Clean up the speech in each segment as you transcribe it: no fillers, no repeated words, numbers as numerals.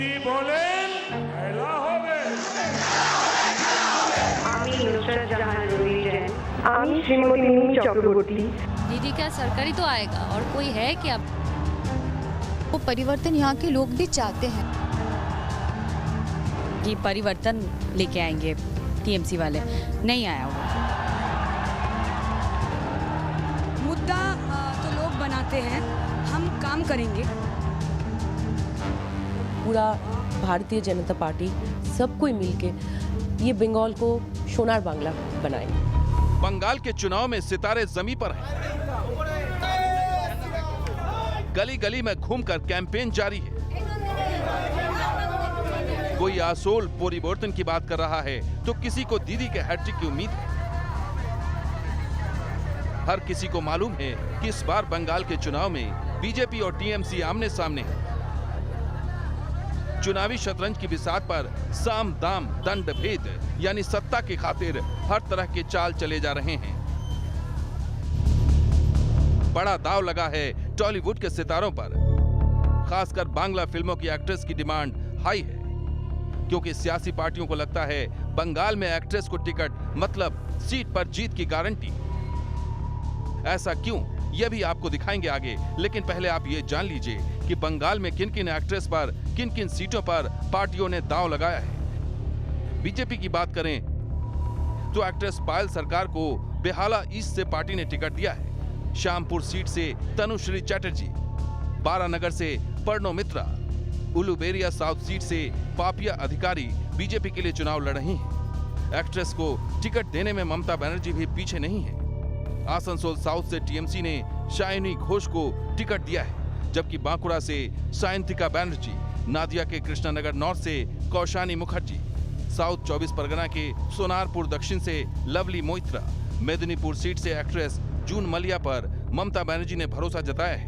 দিদি বলেন খেলা হবে। আমি নুসরত জাহান রুইজেন, আমি श्रीमती मिमी चक्रवर्ती। दीदी क्या सरकारी तो आएगा और कोई है क्या? वो परिवर्तन यहाँ के लोग भी चाहते हैं कि परिवर्तन लेके आएंगे टीएमसी वाले, नहीं आया वो। मुद्दा तो लोग बनाते हैं, हम काम करेंगे। पूरा भारतीय जनता पार्टी सब कोई मिलके ये बंगाल को सोनार बांग्ला बनाएंगे। बंगाल के चुनाव में सितारे जमीन पर हैं। गली गली में घूमकर कैंपेन जारी है। कोई आसोल परिवर्तन की बात कर रहा है तो किसी को दीदी के हैट्रिक की उम्मीद है। हर किसी को मालूम है कि इस बार बंगाल के चुनाव में बीजेपी और टीएमसी आमने सामने है। चुनावी शतरंज की बिसात पर साम दाम दंड भेद यानी सत्ता की खातिर हर तरह के चाल चले जा रहे हैं। बड़ा दाव लगा है टॉलीवुड के सितारों पर। खासकर बांग्ला फिल्मों की एक्ट्रेस की डिमांड हाई है, क्योंकि सियासी पार्टियों को लगता है बंगाल में एक्ट्रेस को टिकट मतलब सीट पर जीत की गारंटी। ऐसा क्यों, यह भी आपको दिखाएंगे आगे, लेकिन पहले आप ये जान लीजिए कि बंगाल में किन किन एक्ट्रेस पर किन किन सीटों पर पार्टियों ने दांव लगाया है। बीजेपी की बात करें तो एक्ट्रेस पायल सरकार को बेहाला ईस्ट से पार्टी ने टिकट दिया है। श्यामपुर सीट से तनुश्री चैटर्जी, बारानगर से पर्णो मित्रा, उलुबेरिया साउथ सीट से पापिया अधिकारी बीजेपी के लिए चुनाव लड़ रही हैं। एक्ट्रेस को टिकट देने में ममता बनर्जी भी पीछे नहीं है। आसनसोल साउथ से टीएमसी ने शायनी घोष को टिकट दिया है, जबकि बांकुड़ा से सायंतिका बनर्जी, नादिया के कृष्णानगर नॉर्थ से कौशानी मुखर्जी, साउथ 24 परगना के सोनारपुर दक्षिण से लवली मोइत्रा, मेदिनीपुर सीट से एक्ट्रेस जून मलिया पर ममता बनर्जी ने भरोसा जताया है।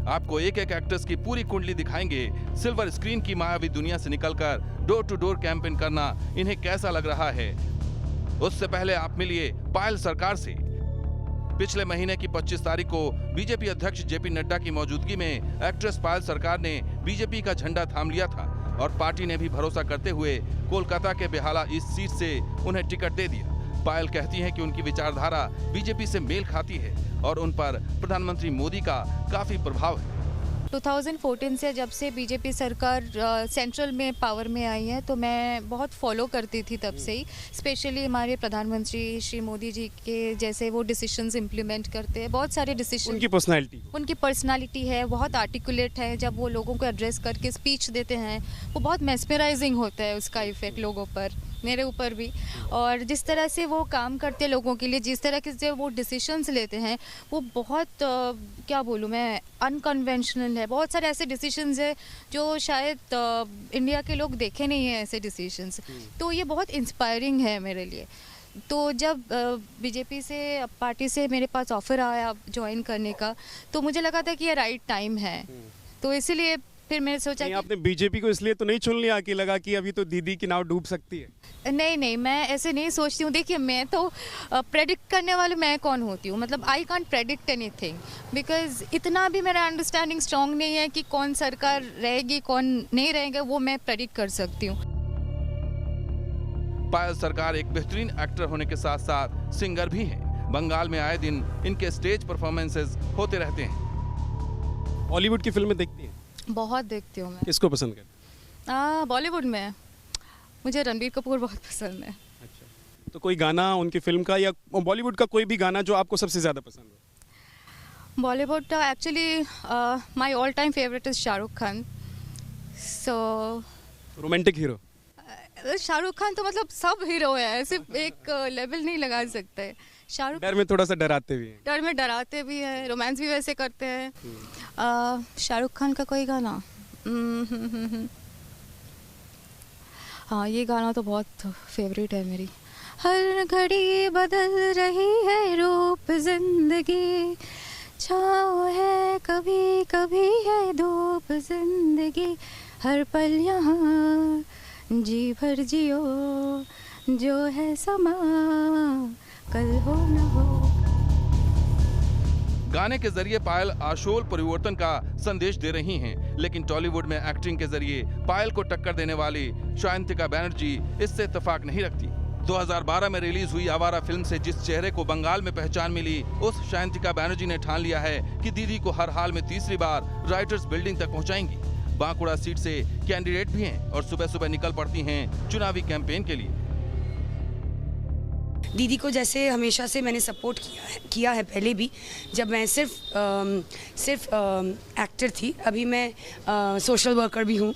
आपको एक एक एक्ट्रेस की पूरी कुंडली दिखाएंगे। सिल्वर स्क्रीन की मायावी दुनिया से निकलकर डोर टू डोर कैंपेन करना इन्हें कैसा लग रहा है। उससे पहले आप मिलिए पायल सरकार से। पिछले महीने की 25 तारीख को बीजेपी अध्यक्ष जेपी नड्डा की मौजूदगी में एक्ट्रेस पायल सरकार ने बीजेपी का झंडा थाम लिया था और पार्टी ने भी भरोसा करते हुए कोलकाता के बेहाला ईस्ट सीट से उन्हें टिकट दे दिया। पायल कहती हैं कि उनकी विचारधारा बीजेपी से मेल खाती है और उन पर प्रधानमंत्री मोदी का काफी प्रभाव है। 2014 से जब से बीजेपी सरकार सेंट्रल में पावर में आई है तो मैं बहुत फॉलो करती थी तब से ही। स्पेशली हमारे प्रधानमंत्री श्री मोदी जी के जैसे वो डिसीजंस इम्प्लीमेंट करते हैं, बहुत सारे डिसीजन। उनकी पर्सनालिटी है, बहुत आर्टिकुलेट है। जब वो लोगों को एड्रेस करके स्पीच देते हैं वो बहुत मेस्मराइजिंग होता है, उसका इफेक्ट लोगों पर, मेरे ऊपर भी। और जिस तरह से वो काम करते हैं लोगों के लिए, जिस तरह से वो डिसीजंस लेते हैं वो बहुत क्या बोलूँ मैं, अनकन्वेंशनल है। बहुत सारे ऐसे डिसीजंस है जो शायद इंडिया के लोग देखे नहीं हैं ऐसे डिसीजंस। तो ये बहुत इंस्पायरिंग है मेरे लिए। तो जब बीजेपी से पार्टी से मेरे पास ऑफ़र आया ज्वाइन करने का तो मुझे लगा था कि ये राइट टाइम है। तो इसीलिए फिर मैंने सोचा कि आपने बीजेपी को इसलिए तो नहीं चुन लिया कि लगा कि अभी तो दीदी की नाव डूब सकती है? नहीं, मैं ऐसे नहीं सोचती हूँ। देखिए, मैं तो प्रेडिक्ट करने वाले मैं कौन होती हूँ, मतलब I can't predict anything because इतना भी मेरा अंडरस्टैंडिंग स्ट्रांग नहीं है कि कौन सरकार रहेगी कौन नहीं रहेगा, वो मैं प्रेडिक्ट कर सकती हूँ। पायल सरकार एक बेहतरीन एक्टर होने के साथ साथ सिंगर भी हैं। बंगाल में आए दिन इनके स्टेज परफॉर्मेंसेस होते रहते हैं। बॉलीवुड की फिल्में देखती हैं? बहुत देखती हूँ मैं। किसको पसंद करती? बॉलीवुड में मुझे रणबीर कपूर बहुत पसंद है। अच्छा, तो कोई गाना उनकी फिल्म का या बॉलीवुड का कोई भी गाना जो आपको सबसे ज़्यादा पसंद हो? बॉलीवुड का actually my all time favourite is Shahrukh Khan. So romantic hero? Shahrukh Khan तो मतलब सब हीरो है, सिर्फ एक लेवल नहीं लगा सकते। शाहरुख डर में थोड़ा सा डराते भी हैं। डर में डराते भी हैं, रोमांस भी वैसे करते हैं। शाहरुख खान का कोई गाना, हाँ ये गाना तो बहुत फेवरेट है मेरी। हर घड़ी बदल रही है रूप जिंदगी, छाँव है कभी कभी है धूप जिंदगी, हर पल यहाँ जी भर जियो, जो है समा कल हो न हो। गाने के जरिए पायल आशोल परिवर्तन का संदेश दे रही हैं, लेकिन टॉलीवुड में एक्टिंग के जरिए पायल को टक्कर देने वाली शायंतिका बैनर्जी इससे इत्तेफाक नहीं रखती। 2012 में रिलीज हुई आवारा फिल्म से जिस चेहरे को बंगाल में पहचान मिली, उस शायंतिका बैनर्जी ने ठान लिया है कि दीदी को हर हाल में तीसरी बार राइटर्स बिल्डिंग तक पहुंचाएंगी। बांकुड़ा सीट से कैंडिडेट भी हैं और सुबह सुबह निकल पड़ती हैं चुनावी कैंपेन के लिए। दीदी को जैसे हमेशा से मैंने सपोर्ट किया है पहले भी, जब मैं सिर्फ एक्टर थी, अभी मैं सोशल वर्कर भी हूँ।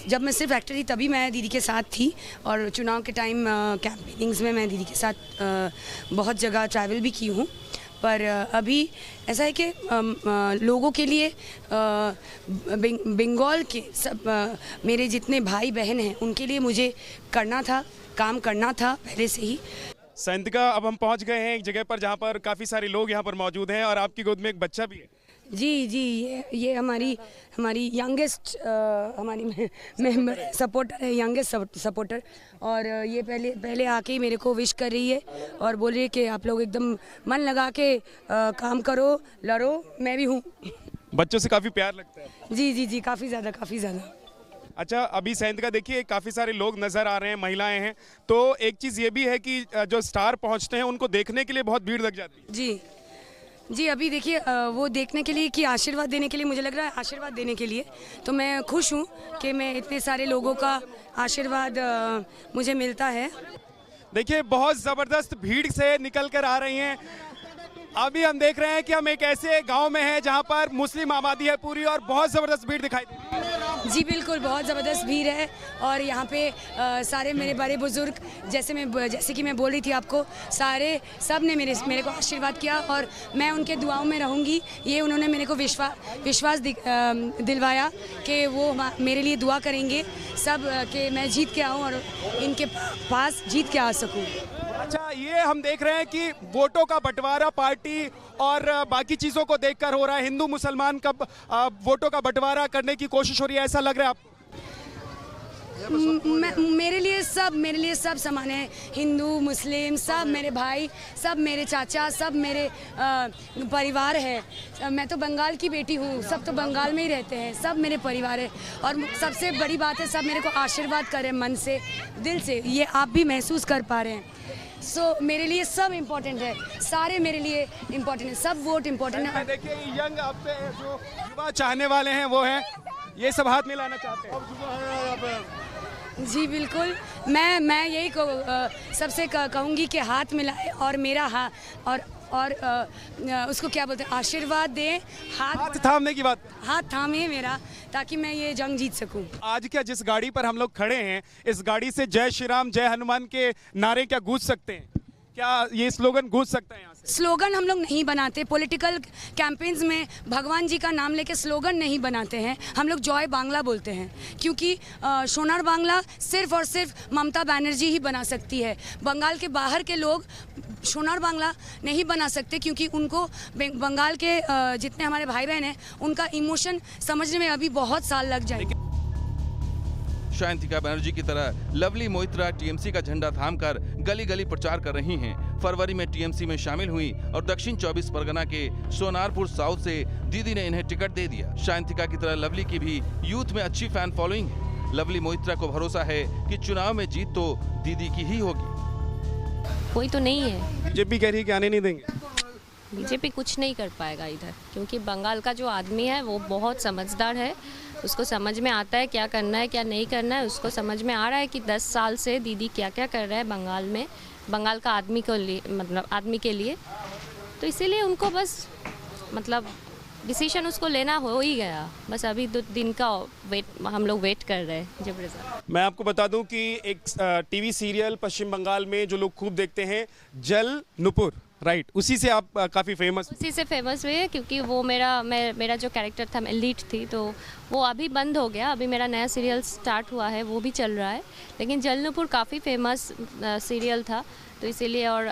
जब मैं सिर्फ एक्टर थी तभी मैं दीदी के साथ थी, और चुनाव के टाइम कैंपेनिंग्स में मैं दीदी के साथ बहुत जगह ट्रैवल भी की हूँ। पर अभी ऐसा है कि लोगों के लिए बंगाल के सब मेरे जितने भाई बहन हैं उनके लिए मुझे काम करना था पहले से ही। शायंतिका, अब हम पहुंच गए हैं एक जगह पर जहां पर काफ़ी सारे लोग यहां पर मौजूद हैं और आपकी गोद में एक बच्चा भी है। जी, ये हमारी यंगेस्ट हमारी मेंबर सपोर्टर है, यंगेस्ट सपोर्टर। और ये पहले आके ही मेरे को विश कर रही है और बोल रही है कि आप लोग एकदम मन लगा के काम करो, लड़ो, मैं भी हूँ। बच्चों से काफ़ी प्यार लगता है। जी, काफ़ी ज़्यादा। अच्छा, अभी शायंतिका देखिए काफ़ी सारे लोग नज़र आ रहे हैं, महिलाएं हैं, तो एक चीज़ ये भी है कि जो स्टार पहुंचते हैं उनको देखने के लिए बहुत भीड़ लग जाती है। जी, अभी देखिए वो देखने के लिए कि आशीर्वाद देने के लिए, मुझे लग रहा है आशीर्वाद देने के लिए, तो मैं खुश हूँ कि मैं इतने सारे लोगों का आशीर्वाद मुझे मिलता है। देखिए बहुत ज़बरदस्त भीड़ से निकल कर आ रही हैं। अभी हम देख रहे हैं कि हम एक ऐसे गांव में हैं जहां पर मुस्लिम आबादी है पूरी, और बहुत ज़बरदस्त भीड़ दिखाई दे रही है। जी बिल्कुल, बहुत ज़बरदस्त भीड़ है। और यहाँ पे सारे मेरे बड़े बुजुर्ग, जैसे कि मैं बोल रही थी आपको, सब ने मेरे को आशीर्वाद किया और मैं उनके दुआओं में रहूँगी। ये उन्होंने मेरे को विश्वास दिलवाया कि वो मेरे लिए दुआ करेंगे सब, कि मैं जीत के आऊँ और इनके पास जीत के आ सकूँ। अच्छा, ये हम देख रहे हैं कि वोटों का बंटवारा पार्टी और बाकी चीज़ों को देखकर हो रहा है। हिंदू मुसलमान का वोटों का बंटवारा करने की कोशिश हो रही है, ऐसा लग रहा है आपको? मेरे लिए सब समान है। हिंदू मुस्लिम सब मेरे भाई, सब मेरे चाचा, सब मेरे परिवार है। मैं तो बंगाल की बेटी हूँ, सब तो बंगाल में ही रहते हैं, सब मेरे परिवार है। और सबसे बड़ी बात है, सब मेरे को आशीर्वाद करें मन से, दिल से। ये आप भी महसूस कर पा रहे हैं। मेरे लिए सब इम्पोर्टेंट है, सारे मेरे लिए इम्पोर्टेंट है, सब वोट इम्पोर्टेंट है। देखिए यंग आपसे जो युवा चाहने वाले हैं वो हैं, ये सब हाथ मिलाना चाहते हैं। जी बिल्कुल, मैं यही सबसे कहूँगी कि हाथ मिलाए और मेरा और उसको क्या बोलते हैं, आशीर्वाद दें। हाथ थामने की बात, हाथ थामे मेरा, ताकि मैं ये जंग जीत सकूं। आज क्या जिस गाड़ी पर हम लोग खड़े हैं, इस गाड़ी से जय श्री राम जय हनुमान के नारे क्या गूंज सकते हैं? क्या ये स्लोगन गूंज सकता है यहाँ से? स्लोगन हम लोग नहीं बनाते, पॉलिटिकल कैंपेन्स में भगवान जी का नाम लेके स्लोगन नहीं बनाते हैं। हम लोग जय बांग्ला बोलते हैं, क्योंकि सोनार बांग्ला सिर्फ और सिर्फ ममता बनर्जी ही बना सकती है। बंगाल के बाहर के लोग सोनार बांग्ला नहीं बना सकते, क्योंकि उनको बंगाल के जितने हमारे भाई बहन हैं उनका इमोशन समझने में अभी बहुत साल लग जाएंगे। शायंतिका बैनर्जी की तरह लवली मोइत्रा टीएमसी का झंडा थामकर गली गली प्रचार कर रही हैं। फरवरी में टीएमसी में शामिल हुई और दक्षिण 24 परगना के सोनारपुर साउथ से दीदी ने इन्हें टिकट दे दिया। शायंतिका की तरह लवली की भी यूथ में अच्छी फैन फॉलोइंग है। लवली मोइत्रा को भरोसा है कि चुनाव में जीत तो दीदी की ही होगी। कोई तो नहीं है, बीजेपी कह रही है कि आने नहीं देंगे। बीजेपी कुछ नहीं कर पाएगा इधर, क्योंकि बंगाल का जो आदमी है वो बहुत समझदार है। उसको समझ में आता है क्या करना है क्या नहीं करना है। उसको समझ में आ रहा है कि 10 साल से दीदी क्या क्या कर रहा है बंगाल में, बंगाल का आदमी को लिए, मतलब आदमी के लिए। तो इसीलिए उनको बस डिसीजन उसको लेना हो ही गया। बस अभी 2 दिन का हम लोग वेट कर रहे हैं जब रिजल्ट। मैं आपको बता दूं कि एक टीवी सीरियल पश्चिम बंगाल में जो लोग खूब देखते हैं, जल नुपुर, राइट, उसी से आप काफ़ी फेमस। उसी से फेमस हुए हैं, क्योंकि वो मेरा जो कैरेक्टर था, मैं लीड थी, तो वो अभी बंद हो गया। अभी मेरा नया सीरियल स्टार्ट हुआ है, वो भी चल रहा है। लेकिन जलनुपुर काफ़ी फेमस सीरियल था, तो इसीलिए। और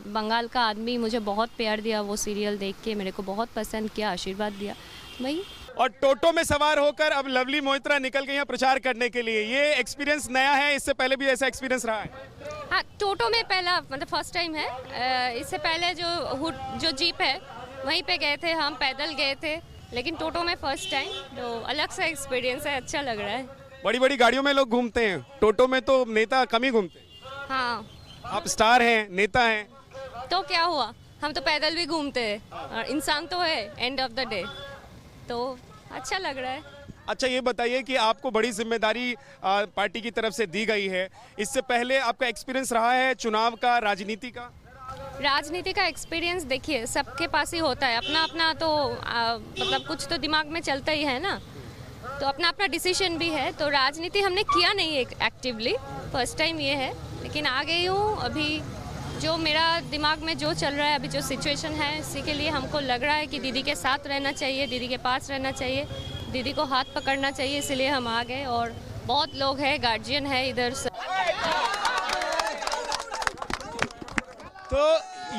बंगाल का आदमी मुझे बहुत प्यार दिया, वो सीरियल देख के मेरे को बहुत पसंद किया, आशीर्वाद दिया भाई। और टोटो में सवार होकर अब लवली मोइत्रा निकल गई हैं प्रचार करने के लिए। ये एक्सपीरियंस नया है, इससे पहले भी ऐसा एक्सपीरियंस रहा है? हाँ, टोटो में पहला फर्स्ट टाइम है। इससे पहले जो जीप है वहीं पे गए थे, हम पैदल गए थे, लेकिन टोटो में फर्स्ट टाइम, तो अलग सा एक्सपीरियंस है, अच्छा लग रहा है। बड़ी बड़ी गाड़ियों में लोग घूमते हैं, टोटो में तो नेता कम ही घूमते हैं। हाँ, आप स्टार हैं, नेता हैं, तो क्या हुआ, हम तो पैदल भी घूमते हैं और इंसान तो है एंड ऑफ द डे, तो अच्छा लग रहा है। अच्छा ये बताइए कि आपको बड़ी जिम्मेदारी पार्टी की तरफ से दी गई है, इससे पहले आपका एक्सपीरियंस रहा है चुनाव का, राजनीति का? राजनीति का एक्सपीरियंस देखिए सबके पास ही होता है, अपना अपना तो मतलब कुछ तो दिमाग में चलता ही है ना, तो अपना अपना डिसीजन भी है। तो राजनीति हमने किया नहीं है एक्टिवली, फर्स्ट टाइम ये है, लेकिन आ गई हूँ। अभी जो मेरा दिमाग में जो चल रहा है, अभी जो सिचुएशन है, इसी के लिए हमको लग रहा है कि दीदी के साथ रहना चाहिए, दीदी के पास रहना चाहिए, दीदी को हाथ पकड़ना चाहिए, इसलिए हम आ गए। और बहुत लोग हैं, गार्जियन है इधर से। तो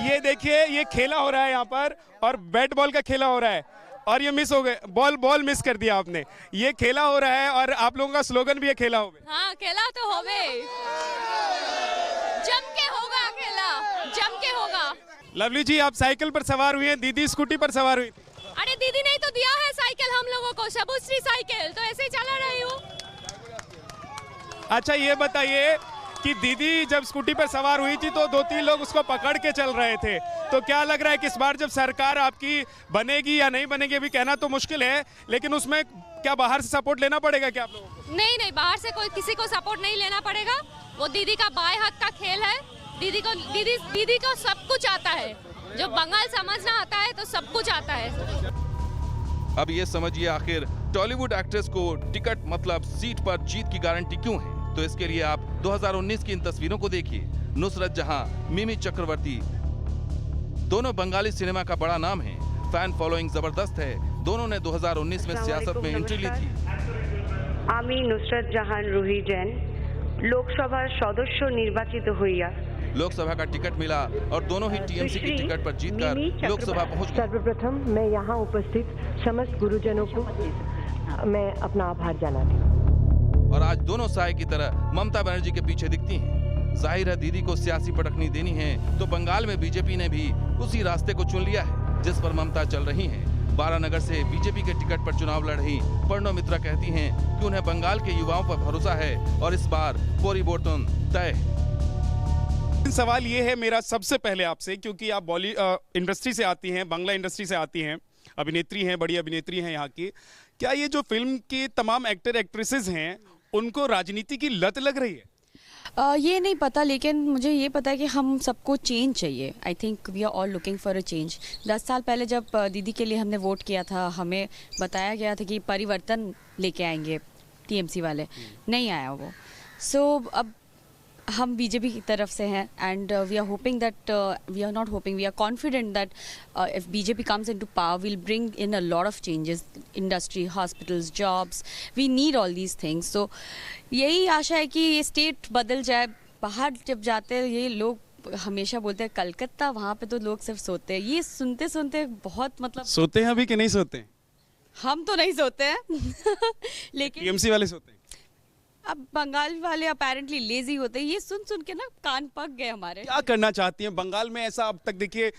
ये देखिए, ये खेला हो रहा है यहाँ पर, और बैट बॉल का खेला हो रहा है, और ये मिस हो गए, बॉल मिस कर दिया आपने। ये खेला हो रहा है और आप लोगों का स्लोगन भी है खेला हो गए। हाँ, खेला तो हो गए, जम के होगा, खेला जम के होगा। लवली जी, आप साइकिल पर सवार हुई हैं, दीदी स्कूटी पर सवार हुई थी। अरे दीदी ने तो दिया है साइकिल हम लोगों को, सबुश्री साइकिल, तो ऐसे ही चला रही हूँ। अच्छा ये बताइए कि दीदी जब स्कूटी पर सवार हुई थी तो 2-3 लोग उसको पकड़ के चल रहे थे, तो क्या लग रहा है कि इस बार जब सरकार आपकी बनेगी या नहीं बनेगी, अभी कहना तो मुश्किल है, लेकिन उसमें क्या बाहर से सपोर्ट लेना पड़ेगा क्या आप लोगों को? नहीं, बाहर से कोई किसी को सपोर्ट नहीं लेना पड़ेगा, वो दीदी का बाएं हाथ का खेल है। दीदी को सब कुछ आता है, जो बंगाल समझना आता है तो सब कुछ आता है। अब ये समझिए आखिर टॉलीवुड एक्ट्रेस को टिकट मतलब सीट पर जीत की गारंटी क्यों है। तो इसके लिए आप 2019 की इन तस्वीरों को देखिए। नुसरत जहां, मिमी चक्रवर्ती, दोनों बंगाली सिनेमा का बड़ा नाम है, फैन फॉलोइंग जबरदस्त है। दोनों ने 2019 में सियासत में एंट्री ली थी। আমি নুসরাত জাহান রুহি জেন লোকসভার সদস্য নির্বাচিত হইয়া लोकसभा का टिकट मिला और दोनों ही टीएमसी की टिकट पर जीतकर लोकसभा पहुंच गए। सर्वप्रथम मैं यहाँ उपस्थित समस्त गुरुजनों को मैं अपना आभार जनाती हूँ। और आज दोनों साय की तरह ममता बनर्जी के पीछे दिखती हैं। जाहिर है दीदी को सियासी पटकनी देनी है, तो बंगाल में बीजेपी ने भी उसी रास्ते को चुन लिया है जिस पर ममता चल रही हैं। बारानगर से बीजेपी के टिकट पर चुनाव लड़ रही पर्णो मित्रा कहती हैं कि उन्हें बंगाल के युवाओं पर भरोसा है और इस बार परिवर्तन तय है। सवाल ये है मेरा सबसे पहले आपसे, क्योंकि आप बॉलीवुड इंडस्ट्री से आती हैं, बांग्ला इंडस्ट्री से आती हैं, अभिनेत्री हैं, बड़ी अभिनेत्री हैं यहाँ की, क्या ये जो फिल्म के तमाम एक्टर एक्ट्रेसेस हैं उनको राजनीति की लत लग रही है? ये नहीं पता, लेकिन मुझे ये पता है कि हम सबको चेंज चाहिए। I think we are all looking for a change. 10 साल पहले जब दीदी के लिए हमने वोट किया था, हमें बताया गया था कि परिवर्तन लेके आएंगे टीएमसी वाले, नहीं आया वो। सो अब हम बीजेपी की तरफ से हैं, and we are hoping that we are not hoping, we are confident that if BJP comes into power will bring in a lot of changes, industry, hospitals, jobs, we need all these things. So यही आशा है कि ये state बदल जाए। बाहर जब जाते हैं ये लोग हमेशा बोलते हैं कलकत्ता, वहाँ पे तो लोग सिर्फ सोते हैं। ये सुनते सुनते बहुत मतलब सोते हैं अभी कि नहीं सोते हैं? हम तो नहीं सोते हैं लेकिन टीएमसी वाले सोते हैं। अब बंगाल वाले अपेरेंटली लेजी होते हैं। ये सुन सुन के ना कान पक गए हमारे। क्या करना चाहती हैं बंगाल में? ऐसा अब तक देखिए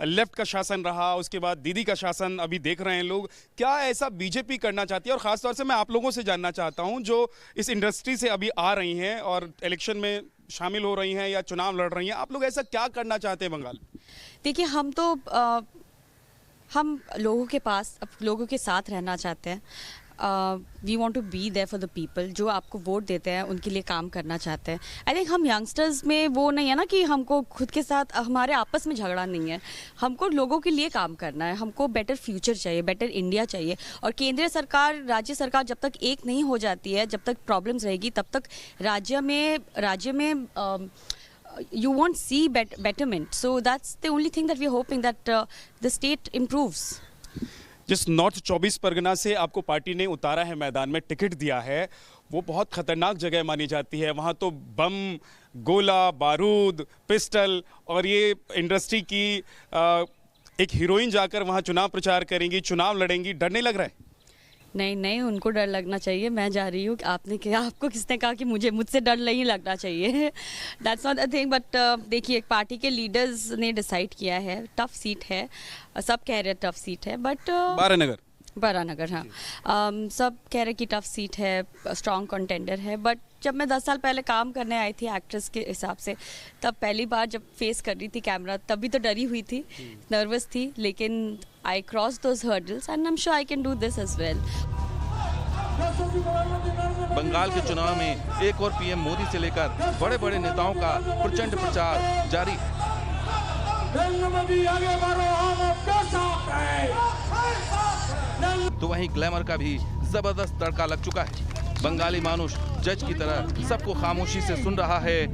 लेफ्ट का शासन रहा, उसके बाद दीदी का शासन अभी देख रहे हैं लोग, क्या ऐसा बीजेपी करना चाहती है? और खासतौर से मैं आप लोगों से जानना चाहता हूं जो इस इंडस्ट्री से अभी आ रही हैं और इलेक्शन में शामिल हो रही हैं या चुनाव लड़ रही हैं, आप लोग ऐसा क्या करना चाहते हैं बंगाल में? देखिए हम तो हम लोगों के पास, अब लोगों के साथ रहना चाहते हैं। We want to be there for the people. जो आपको वोट देते हैं उनके लिए काम करना चाहते हैं। आई थिंक हम यंगस्टर्स में वो नहीं है ना कि हमको खुद के साथ, हमारे आपस में झगड़ा नहीं है, हमको लोगों के लिए काम करना है। हमको बेटर फ्यूचर चाहिए, बेटर इंडिया चाहिए। और केंद्रीय सरकार, राज्य सरकार जब तक एक नहीं हो जाती है, जब तक प्रॉब्लम्स रहेगी, तब तक राज्य में you won't see betterment. So that's the only thing that we're hoping, that the state improves. जिस नॉर्थ 24 परगना से आपको पार्टी ने उतारा है, मैदान में टिकट दिया है, वो बहुत खतरनाक जगह मानी जाती है। वहाँ तो बम, गोला बारूद, पिस्टल, और ये इंडस्ट्री की एक हीरोइन जाकर वहाँ चुनाव प्रचार करेंगी, चुनाव लड़ेंगी, डर नहीं लग रहा है? नहीं नहीं, उनको डर लगना चाहिए। मैं जा रही हूँ, आपने क्या, आपको किसने कहा कि मुझसे डर नहीं लगना चाहिए? That's not a thing. But देखिए, पार्टी के लीडर्स ने डिसाइड किया है, टफ सीट है, सब कह रहे हैं टफ सीट है, बट बारानगर, हाँ, सब कह रहे कि टफ सीट है, स्ट्रॉन्ग कंटेंडर है। बट जब मैं 10 साल पहले काम करने आई थी एक्ट्रेस के हिसाब से, तब पहली बार जब फेस कर रही थी कैमरा, तब भी तो डरी हुई थी, नर्वस थी, लेकिन I cross those hurdles and I am sure I can do this as well. Bengal के चुनाव में एक और पीएम मोदी से लेकर बड़े बड़े नेताओं का प्रचंड प्रचार जारी है। तो वहीं ग्लैमर का भी जबरदस्त तड़का लग चुका है। बंगाली मानुष जज की तरह सबको खामोशी से सुन रहा है,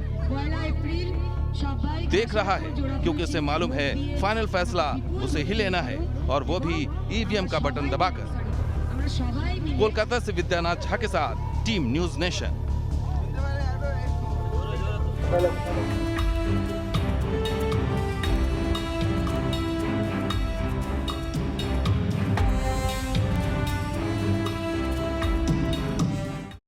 देख रहा है, क्योंकि उसे मालूम है फाइनल फैसला उसे ही लेना है, और वो भी ईवीएम का बटन दबाकर। कोलकाता से विद्यानाथ झा के साथ टीम न्यूज़ नेशन।